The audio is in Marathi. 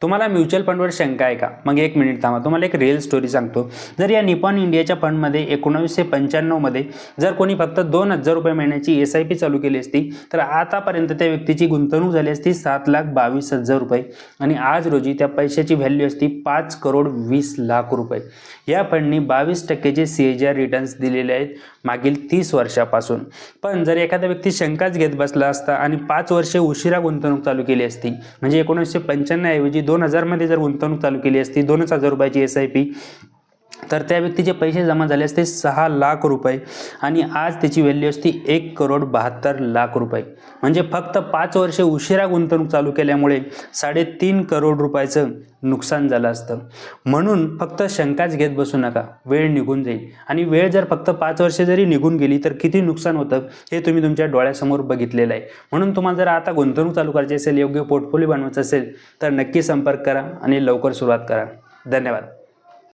तुम्हाला म्युच्युअल फंडवर शंका आहे का? मग एक मिनिट थांबा, तुम्हाला एक रिअल स्टोरी सांगतो. जर या निपॉन इंडियाच्या फंडमध्ये 1995 मध्ये जर कोणी फक्त 2,000 रुपये महिन्याची SIP चालू केली असती तर आतापर्यंत त्या व्यक्तीची गुंतवणूक झाली असती 7,22,000 रुपये आणि आज रोजी त्या पैशाची व्हॅल्यू असती 5,20,00,000 रुपये. या फंडनी 22% CAGR रिटर्न्स दिलेले आहेत मागील 30 वर्षापासून. पण जर एखादा व्यक्ती शंकाच घेत बसला असता आणि 5 वर्षे उशिरा गुंतवणूक चालू केली असती, म्हणजे 1995 ऐवजी 2000 मध्ये जर गुंतवणूक चालू केली असती 2,000 रुपयाची SIP, तर त्या व्यक्तीचे पैसे जमा झाले असते 6,00,000 रुपये आणि आज त्याची व्हॅल्यू असती 1,72,00,000 रुपये. म्हणजे फक्त 5 वर्षे उशिरा गुंतवणूक चालू केल्यामुळे 3.5 करोड रुपयाचं नुकसान झालं असतं. म्हणून फक्त शंकाच घेत बसू नका, वेळ निघून जाईल आणि वेळ जर फक्त 5 वर्षे जरी निघून गेली तर किती नुकसान होतं हे तुम्ही तुमच्या डोळ्यासमोर बघितलेलं आहे. म्हणून तुम्हाला जर आता गुंतवणूक चालू करायची असेल, योग्य पोर्टफोलिओ बनवायचा असेल तर नक्की संपर्क करा आणि लवकर सुरुवात करा. धन्यवाद.